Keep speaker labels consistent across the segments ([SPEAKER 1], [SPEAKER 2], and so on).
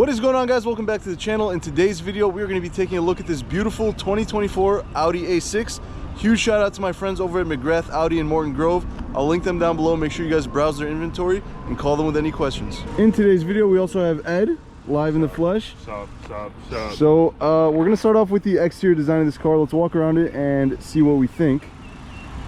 [SPEAKER 1] What is going on, guys? Welcome back to the channel. In today's video, we're going to be taking a look at this beautiful 2024 Audi A6. Huge shout out to my friends over at McGrath Audi in Morton Grove. I'll link them down below. Make sure you guys browse their inventory and call them with any questions. In today's video, we also have Ed live in the flesh. So we're going to start off with the exterior design of this car. Let's walk around it and see what we think.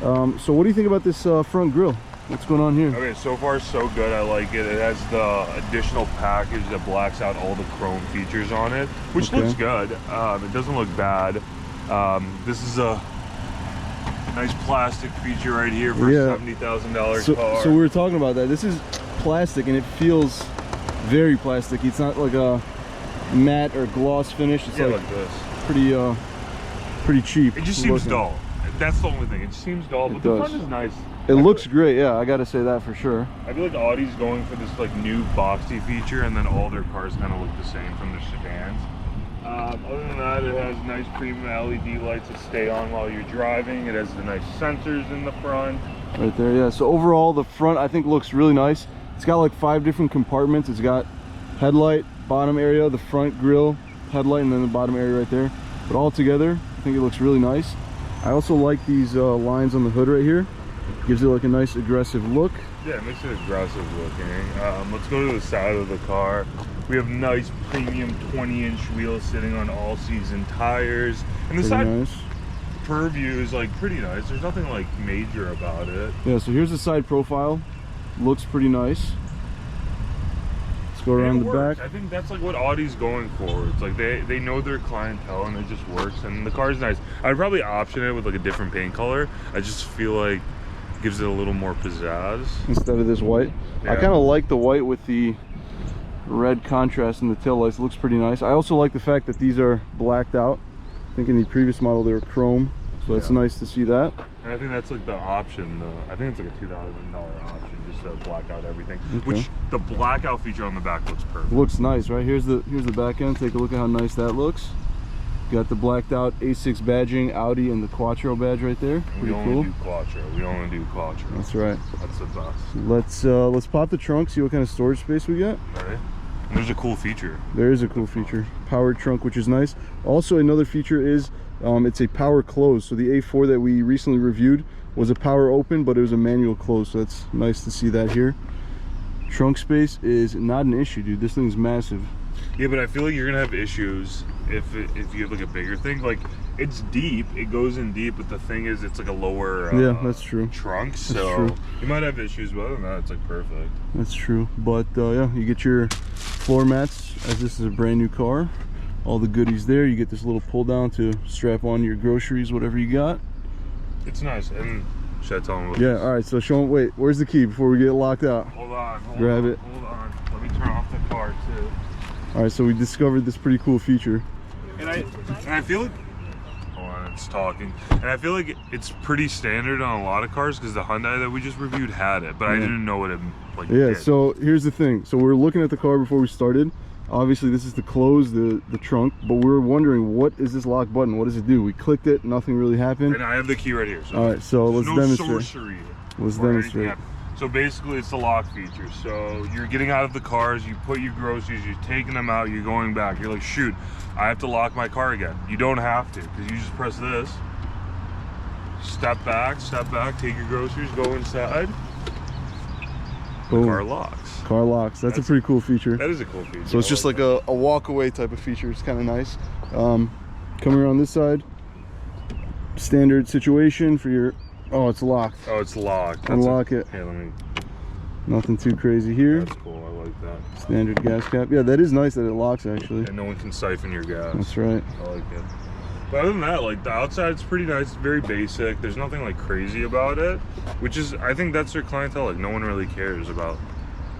[SPEAKER 1] So what do you think about this front grille? What's going on here?
[SPEAKER 2] Okay, so far so good. I like it. It has the additional package that blacks out all the chrome features on it, which looks good. It doesn't look bad. This is a nice plastic feature right here for a $70,000 car.
[SPEAKER 1] So we were talking about that. This is plastic and it feels very plastic. It's not like a matte or gloss finish. It's like this. Pretty cheap.
[SPEAKER 2] It just seems dull. That's the only thing. It just seems dull, but the front is nice.
[SPEAKER 1] It looks great, yeah, I gotta say that for sure.
[SPEAKER 2] I feel like Audi's going for this like new boxy feature, and then all their cars kind of look the same from their sedans. Other than that, it has nice premium LED lights that stay on while you're driving. It has the nice sensors in the front.
[SPEAKER 1] Right there, yeah. So overall, the front I think looks really nice. It's got like 5 different compartments. It's got headlight, bottom area, the front grille, headlight, and then the bottom area right there. But all together, I think it looks really nice. I also like these lines on the hood right here. Gives it like a nice aggressive look.
[SPEAKER 2] Yeah, it makes it aggressive looking. Let's go to the side of the car. We have nice premium 20-inch wheels sitting on all-season tires. And the side purview is like pretty nice. There's nothing like major about it.
[SPEAKER 1] Yeah, so here's the side profile. Looks pretty nice. Let's go around the back.
[SPEAKER 2] I think that's like what Audi's going for. It's like they know their clientele and it just works. And the car's nice. I'd probably option it with like a different paint color. I just feel like gives it a little more pizzazz
[SPEAKER 1] instead of this white. Yeah. I kind of like the white with the red contrast in the taillights. Looks pretty nice. I also like the fact that these are blacked out. I think in the previous model they were chrome, so it's nice to see that.
[SPEAKER 2] And I think that's like the option. I think it's like a $2,000 option just to black out everything. Which the blackout feature on the back looks perfect.
[SPEAKER 1] Looks nice, right? Here's the back end. Take a look at how nice that looks. Got the blacked out A6 badging, Audi, and the Quattro badge right there. Pretty cool.
[SPEAKER 2] We only do Quattro.
[SPEAKER 1] That's right.
[SPEAKER 2] That's the best.
[SPEAKER 1] Let's pop the trunk, see what kind of storage space we got.
[SPEAKER 2] All right. And there's a cool feature. There is a cool feature.
[SPEAKER 1] Powered trunk, which is nice. Also, another feature is it's a power close. So the A4 that we recently reviewed was a power open, but it was a manual close. So that's nice to see that here. Trunk space is not an issue, dude. This thing's massive.
[SPEAKER 2] Yeah, but I feel like you're gonna have issues if you have like a bigger thing. Like, it's deep, it goes in deep, but the thing is it's like a lower
[SPEAKER 1] that's true.
[SPEAKER 2] Trunk, so you might have issues, but other than that it's like perfect.
[SPEAKER 1] That's true. But yeah, you get your floor mats, as this is a brand new car. All the goodies there. You get this little pull down to strap on your groceries, whatever you got.
[SPEAKER 2] It's nice. And should I tell them what
[SPEAKER 1] all right, so show them. Wait, where's the key before we get locked out?
[SPEAKER 2] Hold on,
[SPEAKER 1] grab it.
[SPEAKER 2] Hold on, let me turn off the car too.
[SPEAKER 1] All right, so we discovered this pretty cool feature.
[SPEAKER 2] And I feel like, hold on, it's talking. And I feel like it's pretty standard on a lot of cars because the Hyundai that we just reviewed had it, but I didn't know what it like did.
[SPEAKER 1] So here's the thing. So we were looking at the car before we started. Obviously this is to close the trunk, but we were wondering, what is this lock button? What does it do? We clicked it, nothing really happened.
[SPEAKER 2] And I have the key right here. So
[SPEAKER 1] all right, so let's demonstrate.
[SPEAKER 2] Sorcery.
[SPEAKER 1] Let's demonstrate.
[SPEAKER 2] So basically it's the lock feature. So you're getting out of the cars, you put your groceries, you're taking them out, you're going back. You're like, shoot, I have to lock my car again. You don't have to, because you just press this. Step back, take your groceries, go inside. The car locks.
[SPEAKER 1] Car locks. That's a pretty cool feature.
[SPEAKER 2] That is a cool feature.
[SPEAKER 1] So it's just like a walk away type of feature. It's kind of nice. Coming around this side, standard situation for your... Oh, it's locked.
[SPEAKER 2] Oh, it's locked.
[SPEAKER 1] Unlock it.
[SPEAKER 2] Here, let me...
[SPEAKER 1] Nothing too crazy here.
[SPEAKER 2] That's cool. I like that.
[SPEAKER 1] Standard gas cap. Yeah, that is nice that it locks, actually.
[SPEAKER 2] And no one can siphon your gas.
[SPEAKER 1] That's right.
[SPEAKER 2] I like it. But other than that, like, the outside's pretty nice. It's very basic. There's nothing like crazy about it, which is, I think that's their clientele. Like, no one really cares about...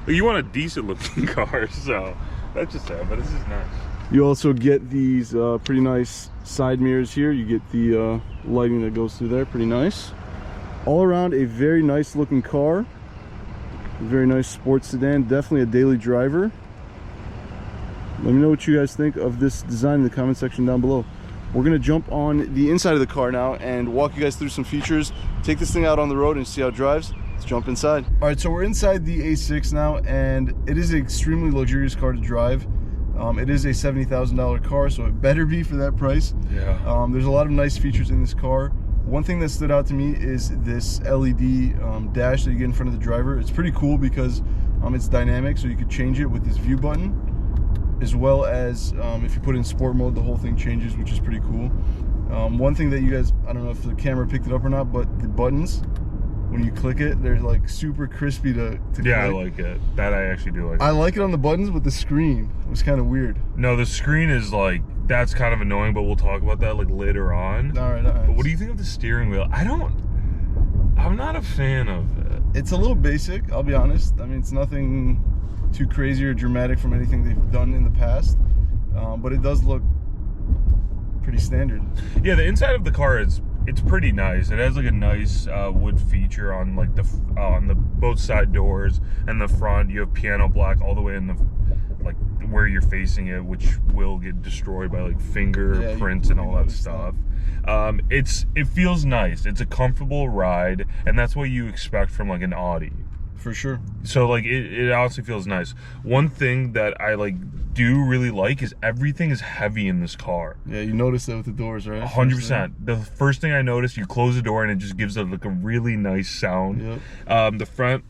[SPEAKER 2] Like, you want a decent looking car, so that's just it. But this is nice.
[SPEAKER 1] You also get these pretty nice side mirrors here. You get the lighting that goes through there. Pretty nice. All around a very nice looking car. A very nice sports sedan. Definitely a daily driver. Let me know what you guys think of this design in the comment section down below. We're gonna jump on the inside of the car now and walk you guys through some features, take this thing out on the road and see how it drives. Let's jump inside. All right, so we're inside the A6 now, and it is an extremely luxurious car to drive. It is a $70,000 car, so it better be for that price.
[SPEAKER 2] Yeah.
[SPEAKER 1] There's a lot of nice features in this car. One thing that stood out to me is this LED dash that you get in front of the driver. It's pretty cool because it's dynamic, so you could change it with this view button, as well as if you put it in sport mode, the whole thing changes, which is pretty cool. One thing that you guys, I don't know if the camera picked it up or not, but the buttons, when you click it, they're like super crispy to
[SPEAKER 2] yeah,
[SPEAKER 1] click.
[SPEAKER 2] I like it. That I actually do like.
[SPEAKER 1] I like it on the buttons, but the screen was kind of weird.
[SPEAKER 2] No, the screen is like, that's kind of annoying, but we'll talk about that like later on.
[SPEAKER 1] All right.
[SPEAKER 2] But what do you think of the steering wheel? I'm not a fan of it.
[SPEAKER 1] It's a little basic, I'll be honest. I mean, it's nothing too crazy or dramatic from anything they've done in the past, but it does look pretty standard.
[SPEAKER 2] Yeah, the inside of the car it's pretty nice. It has like a nice wood feature on like on the both side doors, and the front you have piano black all the way in the like where you're facing it, which will get destroyed by like fingerprints and all that stuff. It feels nice. It's a comfortable ride, and that's what you expect from like an Audi.
[SPEAKER 1] For sure. So
[SPEAKER 2] like it honestly feels nice. One thing that I like do really like is everything is heavy in this car.
[SPEAKER 1] Yeah, you noticed that with the doors, right?
[SPEAKER 2] 100%. The first thing I noticed, you close the door and it just gives it like a really nice sound.
[SPEAKER 1] Yep.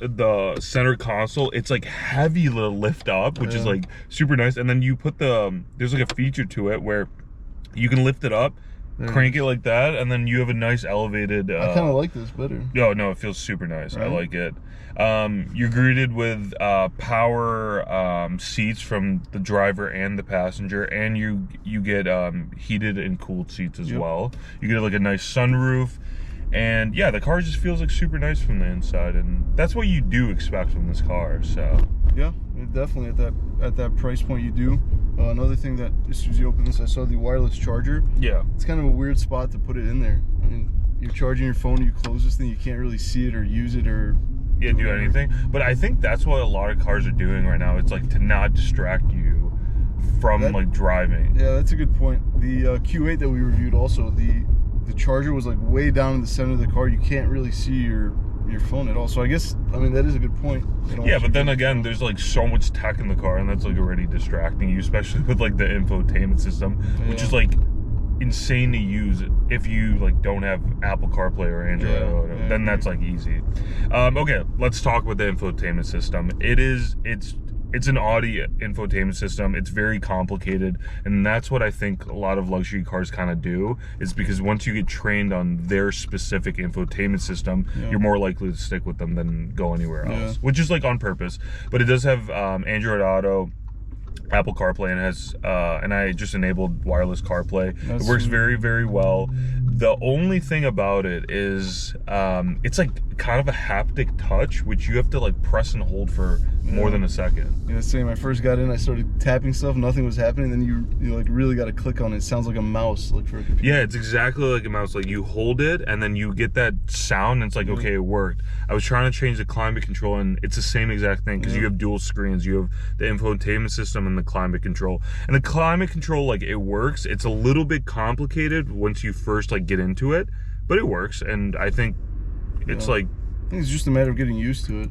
[SPEAKER 2] The center console, it's like heavy to lift up, which is like super nice. And then you put there's like a feature to it where you can lift it up, crank it like that, and then you have a nice elevated.
[SPEAKER 1] I kind of like this better.
[SPEAKER 2] No, it feels super nice. Right? I like it. You're greeted with power seats from the driver and the passenger, and you get heated and cooled seats as well. You get like a nice sunroof, and yeah, the car just feels like super nice from the inside, and that's what you do expect from this car. So
[SPEAKER 1] yeah, definitely at that price point you do. Another thing that, as soon as you open this, I saw the wireless charger.
[SPEAKER 2] Yeah,
[SPEAKER 1] it's kind of a weird spot to put it in there. I mean, you're charging your phone, you close this thing, you can't really see it or use it or
[SPEAKER 2] do anything. But I think that's what a lot of cars are doing right now. It's like to not distract you from like driving.
[SPEAKER 1] Yeah, that's a good point. The Q8 that we reviewed also, the charger was like way down in the center of the car. You can't really see your phone at all. So I guess, I mean, that is a good point.
[SPEAKER 2] Yeah, but then again, there's like so much tech in the car, and that's like already distracting you, especially with like the infotainment system, which is like insane to use if you like don't have Apple CarPlay or Android Auto. Then that's like easy. Okay, let's talk about the infotainment system. It's an Audi infotainment system. It's very complicated, and that's what I think a lot of luxury cars kind of do, is because once you get trained on their specific infotainment system, you're more likely to stick with them than go anywhere else, which is like on purpose. But it does have Android Auto, Apple CarPlay, and has and I just enabled wireless CarPlay. It works very, very well. The only thing about it is it's like kind of a haptic touch, which you have to like press and hold for more than a second.
[SPEAKER 1] Yeah, same. I first got in, I started tapping stuff, nothing was happening, then you like really got to click on it. It sounds like a mouse, like for a computer.
[SPEAKER 2] Yeah, it's exactly like a mouse. Like you hold it and then you get that sound and it's like, okay, it worked. I was trying to change the climate control and it's the same exact thing, because you have dual screens. You have the infotainment system and the climate control. And the climate control, like, it works. It's a little bit complicated once you first like get into it, but it works. And I think it's like,
[SPEAKER 1] I think it's just a matter of getting used to it.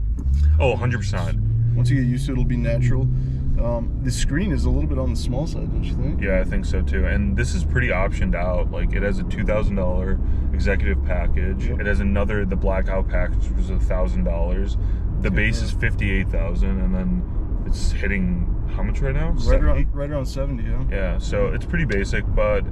[SPEAKER 2] Oh, 100%.
[SPEAKER 1] Once you get used to it, it'll be natural. The screen is a little bit on the small side, don't you think?
[SPEAKER 2] Yeah, I think so too. And this is pretty optioned out. Like, it has a $2,000 executive package. It has the blackout package, which is $1,000. The base is $58,000, and then it's hitting how much right now?
[SPEAKER 1] Right around 70, yeah.
[SPEAKER 2] Yeah, so it's pretty basic, but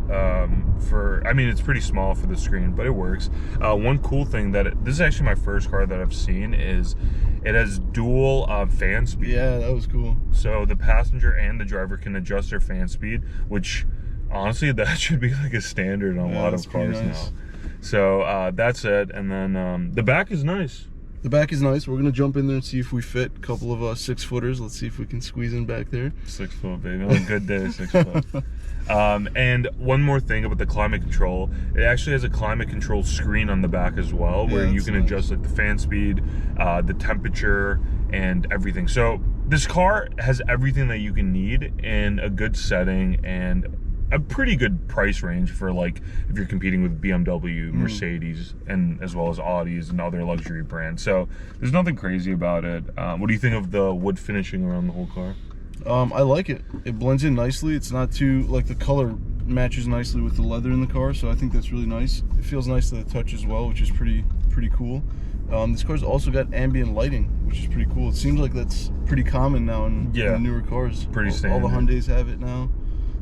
[SPEAKER 2] it's pretty small for the screen, but it works. One cool thing this is actually my first car that I've seen, is it has dual fan speed.
[SPEAKER 1] Yeah, that was cool.
[SPEAKER 2] So the passenger and the driver can adjust their fan speed, which honestly, that should be like a standard on a lot of cars now. So that's it, and then the back is nice.
[SPEAKER 1] The back is nice. We're going to jump in there and see if we fit a couple of 6-footers. Let's see if we can squeeze in back there.
[SPEAKER 2] 6 foot, baby. On a good day, 6 foot. And one more thing about the climate control. It actually has a climate control screen on the back as well, where you can adjust like the fan speed, the temperature, and everything. So this car has everything that you can need in a good setting and a pretty good price range for, like, if you're competing with BMW, Mercedes, and as well as Audis and other luxury brands. So there's nothing crazy about it. What do you think of the wood finishing around the whole car?
[SPEAKER 1] I like it. It blends in nicely. It's not too, like, the color matches nicely with the leather in the car, so I think that's really nice. It feels nice to the touch as well, which is pretty cool. This car's also got ambient lighting, which is pretty cool. It seems like that's pretty common now in the newer cars.
[SPEAKER 2] Pretty standard.
[SPEAKER 1] All the Hyundais have it now.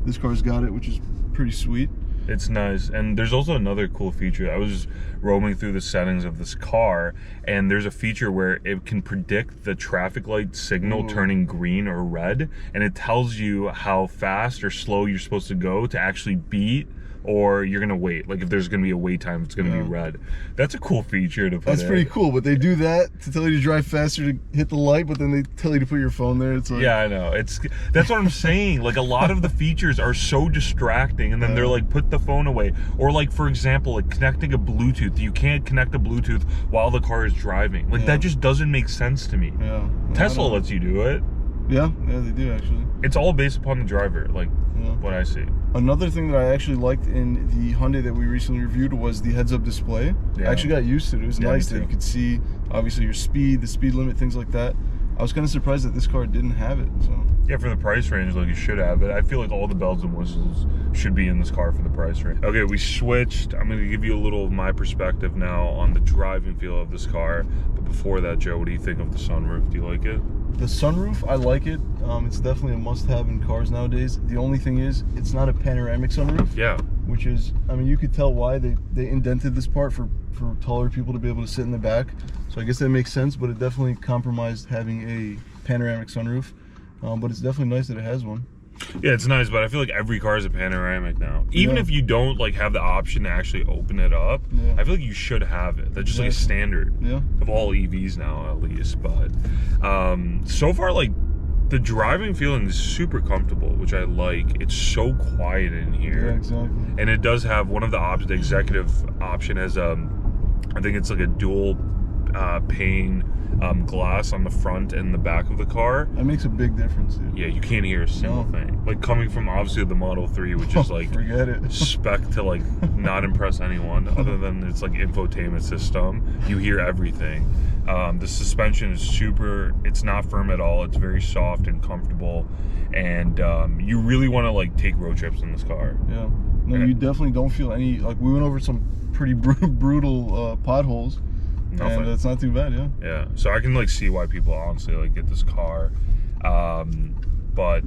[SPEAKER 1] This car's got it, which is pretty sweet.
[SPEAKER 2] It's nice. And there's also another cool feature. I was roaming through the settings of this car, and there's a feature where it can predict the traffic light signal turning green or red, and it tells you how fast or slow you're supposed to go to actually beat, or you're gonna wait. Like if there's gonna be a wait time, it's gonna be red. That's a cool feature to put
[SPEAKER 1] That's
[SPEAKER 2] in.
[SPEAKER 1] pretty cool, but they do that to tell you to drive faster to hit the light, but then they tell you to put your phone there. It's like,
[SPEAKER 2] yeah, I know. That's what I'm saying. Like a lot of the features are so distracting, and then they're like, put the phone away. Or like, for example, like connecting a Bluetooth. You can't connect a Bluetooth while the car is driving. Like that just doesn't make sense to me.
[SPEAKER 1] Yeah.
[SPEAKER 2] Tesla lets you do it.
[SPEAKER 1] Yeah, they do actually.
[SPEAKER 2] It's all based upon the driver, like what I see.
[SPEAKER 1] Another thing that I actually liked in the Hyundai that we recently reviewed was the heads-up display. I actually got used to it. It was nice that you could see, obviously, your speed, the speed limit, things like that. I was kind of surprised that this car didn't have it. So
[SPEAKER 2] yeah, for the price range, like, you should have it. I feel like all the bells and whistles should be in this car for the price range. Okay, we switched. I'm going to give you a little of my perspective now on the driving feel of this car. But before that, Joe, what do you think of the sunroof? Do you like it?
[SPEAKER 1] The sunroof, I like it. It's definitely a must-have in cars nowadays. The only thing is, it's not a panoramic sunroof.
[SPEAKER 2] Yeah.
[SPEAKER 1] Which is, I mean, you could tell why they indented this part for taller people to be able to sit in the back. So I guess that makes sense, but it definitely compromised having a panoramic sunroof. But it's definitely nice that it has one.
[SPEAKER 2] Yeah, it's nice, but I feel like every car is a panoramic now. Even if you don't like have the option to actually open it up, I feel like you should have it. That's just like a standard of all EVs now, at least. But so far, like, the driving feeling is super comfortable, which I like. It's so quiet in here.
[SPEAKER 1] Yeah, exactly.
[SPEAKER 2] And it does have one of the options. The executive option has I think it's like a dual pane glass on the front and the back of the car.
[SPEAKER 1] That makes a big difference, dude.
[SPEAKER 2] Yeah, you can't hear a single thing. Like, coming from obviously the Model 3, which is like
[SPEAKER 1] forget it.
[SPEAKER 2] spec to like not impress anyone other than it's like infotainment system. You hear everything. The suspension is super, it's not firm at all. It's very soft and comfortable, and you really want to like take road trips in this car.
[SPEAKER 1] Yeah. No, you definitely don't feel any, like, we went over some pretty brutal potholes.
[SPEAKER 2] Nothing.
[SPEAKER 1] And it's not too bad,
[SPEAKER 2] Yeah, so I can like see why people honestly like get this car. But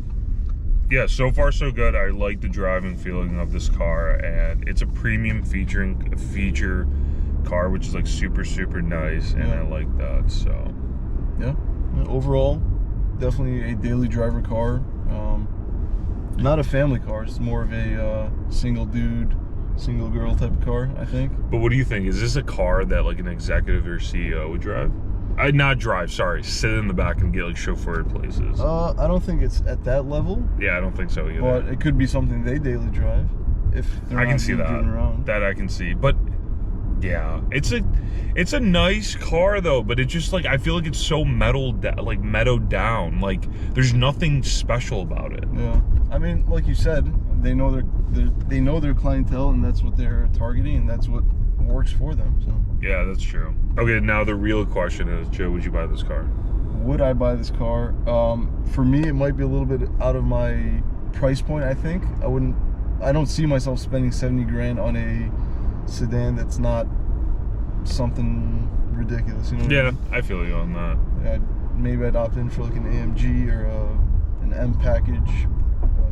[SPEAKER 2] yeah, so far so good. I like the driving feeling of this car, and it's a premium feature car, which is like super nice, and I like that. So
[SPEAKER 1] yeah, overall, definitely a daily driver car. Not a family car. It's more of a single dude, single girl type of car, I think.
[SPEAKER 2] But what do you think? Is this a car that like an executive or CEO would drive? Not drive, sorry. Sit in the back and get like chauffeured places.
[SPEAKER 1] I don't think it's at that level.
[SPEAKER 2] Yeah, I don't think so either.
[SPEAKER 1] But it could be something they daily drive. If they're
[SPEAKER 2] I
[SPEAKER 1] not
[SPEAKER 2] can see that.
[SPEAKER 1] around.
[SPEAKER 2] That I can see. But yeah, it's a nice car though. But it's just like, I feel like it's so meadowed down. Like there's nothing special about it.
[SPEAKER 1] Yeah, I mean, like you said, they know their clientele, and that's what they're targeting, and that's what works for them. So
[SPEAKER 2] yeah, that's true. Okay, now the real question is, Joe, would you buy this car?
[SPEAKER 1] Would I buy this car? For me, it might be a little bit out of my price point. I think I don't see myself spending 70 grand on a sedan that's not something ridiculous. You know?
[SPEAKER 2] Yeah, I feel you on that.
[SPEAKER 1] Yeah, maybe I'd opt in for like an AMG or an M package,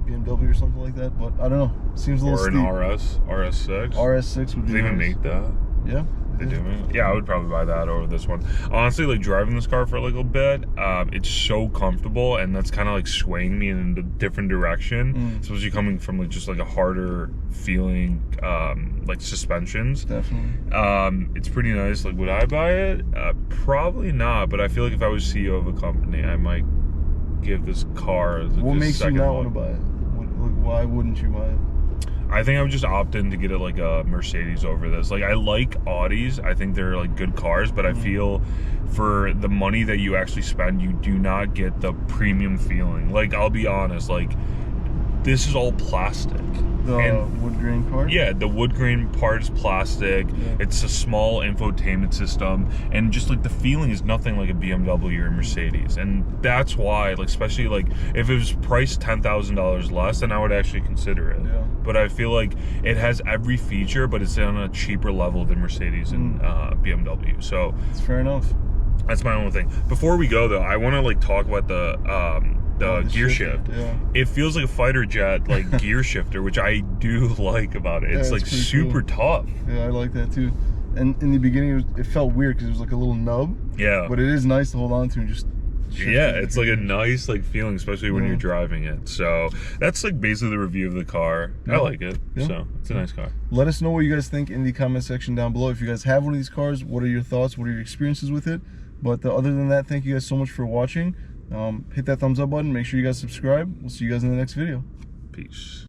[SPEAKER 1] BMW or something like that. But I don't know. Seems a little steep.
[SPEAKER 2] Or an RS6.
[SPEAKER 1] RS6 would be.
[SPEAKER 2] Do they even make that?
[SPEAKER 1] Yeah.
[SPEAKER 2] They do. Yeah, I would probably buy that over this one. Honestly, like driving this car for a little bit, it's so comfortable, and that's kind of like swaying me in a different direction. Especially coming from like just like a harder feeling, like suspensions.
[SPEAKER 1] Definitely.
[SPEAKER 2] It's pretty nice. Like, would I buy it? Probably not. But I feel like if I was CEO of a company, I might give this car.
[SPEAKER 1] What makes you not want to buy it? Why wouldn't you buy it?
[SPEAKER 2] I think I would just opt in to get it like a Mercedes over this. Like, I like Audis. I think they're like good cars, but I feel for the money that you actually spend, you do not get the premium feeling. Like, I'll be honest, like this is all plastic.
[SPEAKER 1] The wood grain part?
[SPEAKER 2] Yeah, the wood grain part is plastic. Yeah. It's a small infotainment system, and just like the feeling is nothing like a BMW or a Mercedes. And that's why, like, especially like if it was priced $10,000 less, then I would actually consider it. Yeah. But I feel like it has every feature, but it's on a cheaper level than Mercedes and BMW. So
[SPEAKER 1] it's fair enough.
[SPEAKER 2] That's my only thing. Before we go though, I want to like talk about the gear shift. Yeah. It feels like a fighter jet like gear shifter, which I do like about it. It's like super tough.
[SPEAKER 1] Yeah, I like that too. And in the beginning it felt weird because it was like a little nub.
[SPEAKER 2] Yeah.
[SPEAKER 1] But it is nice to hold on to and just shift.
[SPEAKER 2] Yeah, it's like a nice like feeling, especially when you're driving it. So that's like basically the review of the car. I like it. So it's a nice car.
[SPEAKER 1] Let us know what you guys think in the comment section down below. If you guys have one of these cars, what are your thoughts? What are your experiences with it? But other than that, thank you guys so much for watching. Hit that thumbs up button. Make sure you guys subscribe. We'll see you guys in the next video.
[SPEAKER 2] Peace.